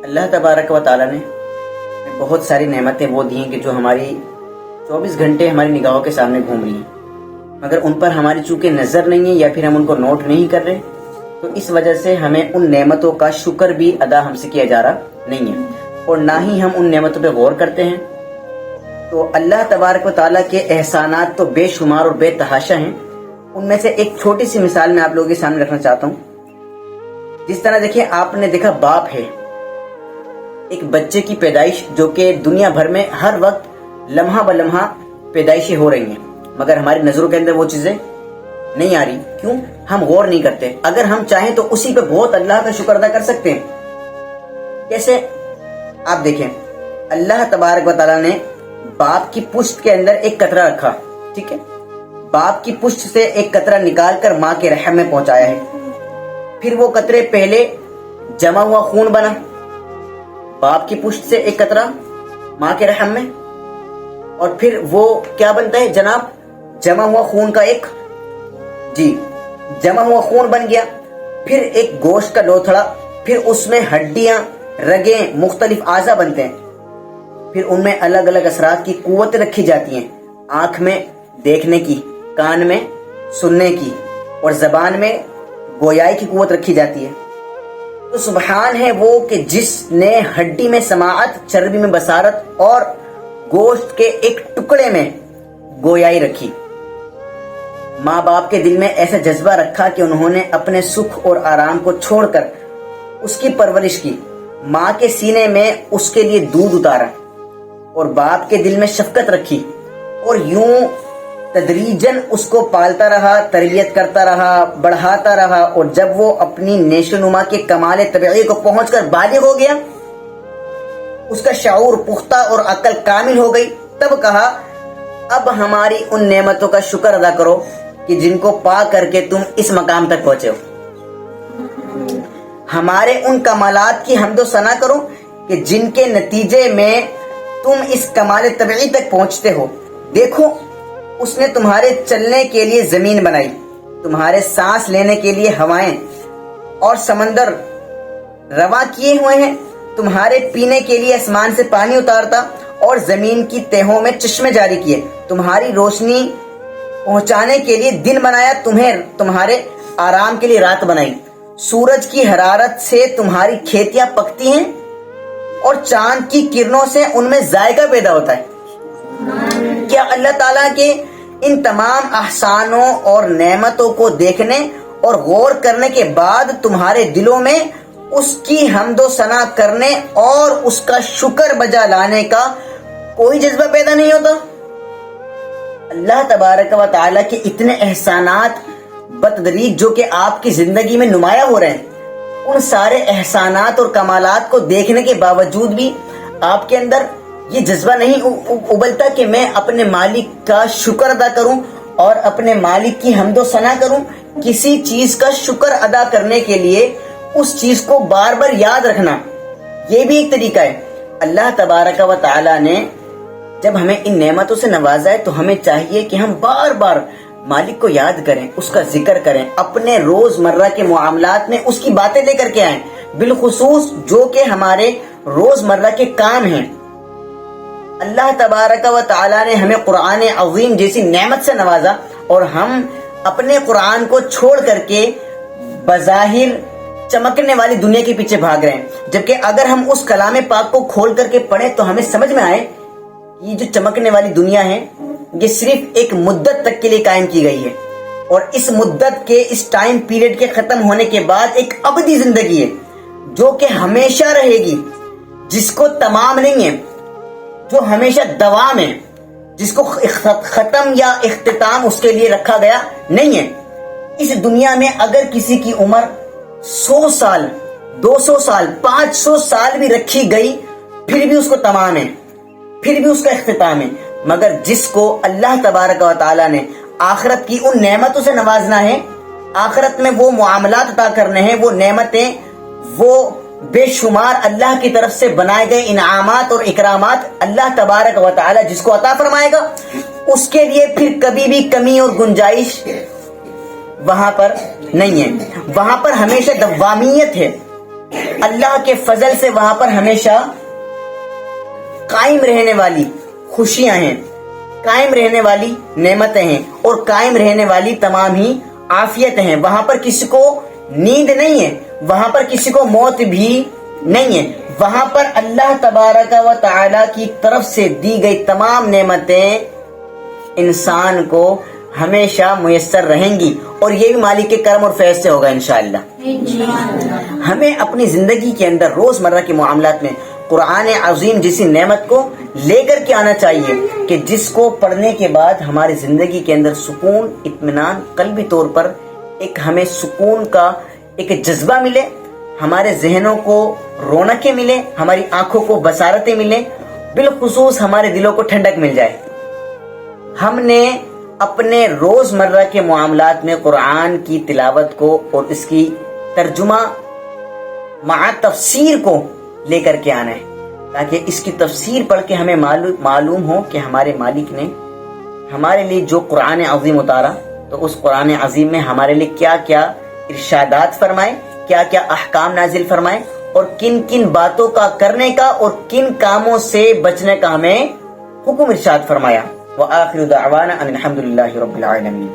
اللہ تبارک و تعالیٰ نے بہت ساری نعمتیں وہ دی ہیں کہ جو ہماری 24 گھنٹے ہماری نگاہوں کے سامنے گھوم رہی ہیں، مگر ان پر ہماری چونکہ نظر نہیں ہے یا پھر ہم ان کو نوٹ نہیں کر رہے، تو اس وجہ سے ہمیں ان نعمتوں کا شکر بھی ادا ہم سے کیا جا رہا نہیں ہے، اور نہ ہی ہم ان نعمتوں پہ غور کرتے ہیں۔ تو اللہ تبارک و تعالیٰ کے احسانات تو بے شمار اور بے تحاشا ہیں۔ ان میں سے ایک چھوٹی سی مثال میں آپ لوگوں کے سامنے رکھنا چاہتا ہوں۔ جس طرح دیکھیں، آپ نے دیکھا باپ ہے، ایک بچے کی پیدائش جو کہ دنیا بھر میں ہر وقت لمحہ بلمحہ پیدائشیں ہو رہی ہیں، مگر ہماری نظروں کے اندر وہ چیزیں نہیں آ رہی۔ کیوں؟ ہم غور نہیں کرتے۔ اگر ہم چاہیں تو اسی پہ بہت اللہ کا شکر ادا کر سکتے ہیں۔ کیسے؟ آپ دیکھیں، اللہ تبارک و تعالیٰ نے باپ کی پشت کے اندر ایک قطرہ رکھا، ٹھیک ہے؟ باپ کی پشت سے ایک قطرہ نکال کر ماں کے رحم میں پہنچایا ہے۔ پھر وہ قطرے پہلے جمع ہوا خون بنا، باپ کی پشت سے ایک قطرہ ماں کے رحم میں، اور پھر وہ کیا بنتا ہے جناب؟ جمع ہوا خون کا ایک جمع ہوا خون بن گیا۔ پھر ایک گوشت کا لوتھڑا، پھر اس میں ہڈیاں، رگیں، مختلف اعضاء بنتے ہیں۔ پھر ان میں الگ الگ اثرات کی قوت رکھی جاتی ہیں، آنکھ میں دیکھنے کی، کان میں سننے کی، اور زبان میں گویائی کی قوت رکھی جاتی ہے۔ تو سبحان ہے وہ کہ جس نے ہڈی میں سماعت، چربی میں بصارت اور گوشت کے ایک ٹکڑے میں گویائی رکھی۔ ماں باپ کے دل میں ایسا جذبہ رکھا کہ انہوں نے اپنے سکھ اور آرام کو چھوڑ کر اس کی پرورش کی، ماں کے سینے میں اس کے لیے دودھ اتارا، اور باپ کے دل میں شفقت رکھی، اور یوں تدریجاً اس کو پالتا رہا، تربیت کرتا رہا، بڑھاتا رہا، اور جب وہ اپنی نیشو نما کے کمال طبیعی کو پہنچ کر بالغ ہو گیا، اس کا شعور پختہ اور عقل کامل ہو گئی، تب کہا اب ہماری ان نعمتوں کا شکر ادا کرو کہ جن کو پا کر کے تم اس مقام تک پہنچے ہو۔ ہمارے ان کمالات کی حمد و ثنا کرو کہ جن کے نتیجے میں تم اس کمال طبیعی تک پہنچتے ہو۔ دیکھو، اس نے تمہارے چلنے کے لیے زمین بنائی، تمہارے سانس لینے کے لیے ہوائیں اور سمندر رواں کیے ہوئے ہیں، تمہارے پینے کے لیے آسمان سے پانی اتارتا اور زمین کی تہوں میں چشمے جاری کیے، تمہاری روشنی پہنچانے کے لیے دن بنایا، تمہارے آرام کے لیے رات بنائی، سورج کی حرارت سے تمہاری کھیتیاں پکتی ہیں اور چاند کی کرنوں سے ان میں ذائقہ پیدا ہوتا ہے۔ کیا اللہ تعالیٰ کے ان تمام احسانوں اور نعمتوں کو دیکھنے اور غور کرنے کے بعد تمہارے دلوں میں اس کی حمد و ثنا کرنے اور اس کا شکر بجا لانے کا کوئی جذبہ پیدا نہیں ہوتا؟ اللہ تبارک و تعالیٰ کے اتنے احسانات بتدریج جو کہ آپ کی زندگی میں نمایاں ہو رہے ہیں، ان سارے احسانات اور کمالات کو دیکھنے کے باوجود بھی آپ کے اندر یہ جذبہ نہیں ابلتا کہ میں اپنے مالک کا شکر ادا کروں اور اپنے مالک کی حمد و ثنا کروں۔ کسی چیز کا شکر ادا کرنے کے لیے اس چیز کو بار بار یاد رکھنا، یہ بھی ایک طریقہ ہے۔ اللہ تبارک و تعالیٰ نے جب ہمیں ان نعمتوں سے نوازا ہے تو ہمیں چاہیے کہ ہم بار بار مالک کو یاد کریں، اس کا ذکر کریں، اپنے روز مرہ کے معاملات میں اس کی باتیں لے کر کے آئیں، بالخصوص جو کہ ہمارے روز مرہ کے کام ہیں۔ اللہ تبارک و تعالیٰ نے ہمیں قرآن عظیم جیسی نعمت سے نوازا، اور ہم اپنے قرآن کو چھوڑ کر کے بظاہر چمکنے والی دنیا کے پیچھے بھاگ رہے ہیں، جبکہ اگر ہم اس کلام پاک کو کھول کر کے پڑھیں تو ہمیں سمجھ میں آئے یہ جو چمکنے والی دنیا ہے یہ صرف ایک مدت تک کے لیے قائم کی گئی ہے، اور اس مدت کے اس ٹائم پیریڈ کے ختم ہونے کے بعد ایک ابدی زندگی ہے جو کہ ہمیشہ رہے گی، جس کو تمام نہیں ہے، جو ہمیشہ دوام ہے، جس کو ختم یا اختتام اس کے لیے رکھا گیا نہیں ہے۔ اس دنیا میں اگر کسی کی عمر 100 سال، 200 سال، 500 سال بھی رکھی گئی پھر بھی اس کو تمام ہے، پھر بھی اس کا اختتام ہے، مگر جس کو اللہ تبارک و تعالیٰ نے آخرت کی ان نعمتوں سے نوازنا ہے، آخرت میں وہ معاملات عطا کرنے ہیں، وہ نعمتیں، وہ بے شمار اللہ کی طرف سے بنائے گئے انعامات اور اکرامات اللہ تبارک و تعالی جس کو عطا فرمائے گا، اس کے لیے پھر کبھی بھی کمی اور گنجائش وہاں پر نہیں ہے، وہاں پر ہمیشہ دوامیت ہے، اللہ کے فضل سے وہاں پر ہمیشہ قائم رہنے والی خوشیاں ہیں، قائم رہنے والی نعمتیں ہیں اور قائم رہنے والی تمام ہی عافیتیں ہیں. وہاں پر کسی کو نیند نہیں ہے، وہاں پر کسی کو موت بھی نہیں ہے. وہاں پر اللہ تبارک و تعالی کی طرف سے دی گئی تمام نعمتیں انسان کو ہمیشہ میسر رہیں گی اور یہ بھی مالک کے کرم اور فیض سے ہوگا انشاءاللہ. ہمیں اپنی زندگی کے اندر روزمرہ کے معاملات میں قرآن عظیم جیسی نعمت کو لے کر کے آنا چاہیے کہ جس کو پڑھنے کے بعد ہماری زندگی کے اندر سکون، اطمینان، قلبی طور پر ایک ہمیں سکون کا ایک جذبہ ملے، ہمارے ذہنوں کو رونقیں ملے، ہماری آنکھوں کو بصارتیں ملیں، بالخصوص ہمارے دلوں کو ٹھنڈک مل جائے. ہم نے اپنے روزمرہ کے معاملات میں قرآن کی تلاوت کو اور اس کی ترجمہ مع تفسیر کو لے کر کے آنا ہے تاکہ اس کی تفسیر پڑھ کے ہمیں معلوم ہو کہ ہمارے مالک نے ہمارے لیے جو قرآن عظیم اتارا تو اس قرآن عظیم میں ہمارے لیے کیا کیا ارشادات فرمائے، کیا کیا احکام نازل فرمائے اور کن کن باتوں کا کرنے کا اور کن کاموں سے بچنے کا ہمیں حکم ارشاد فرمایا. وآخر دعوانا ان الحمد للہ رب العالمین.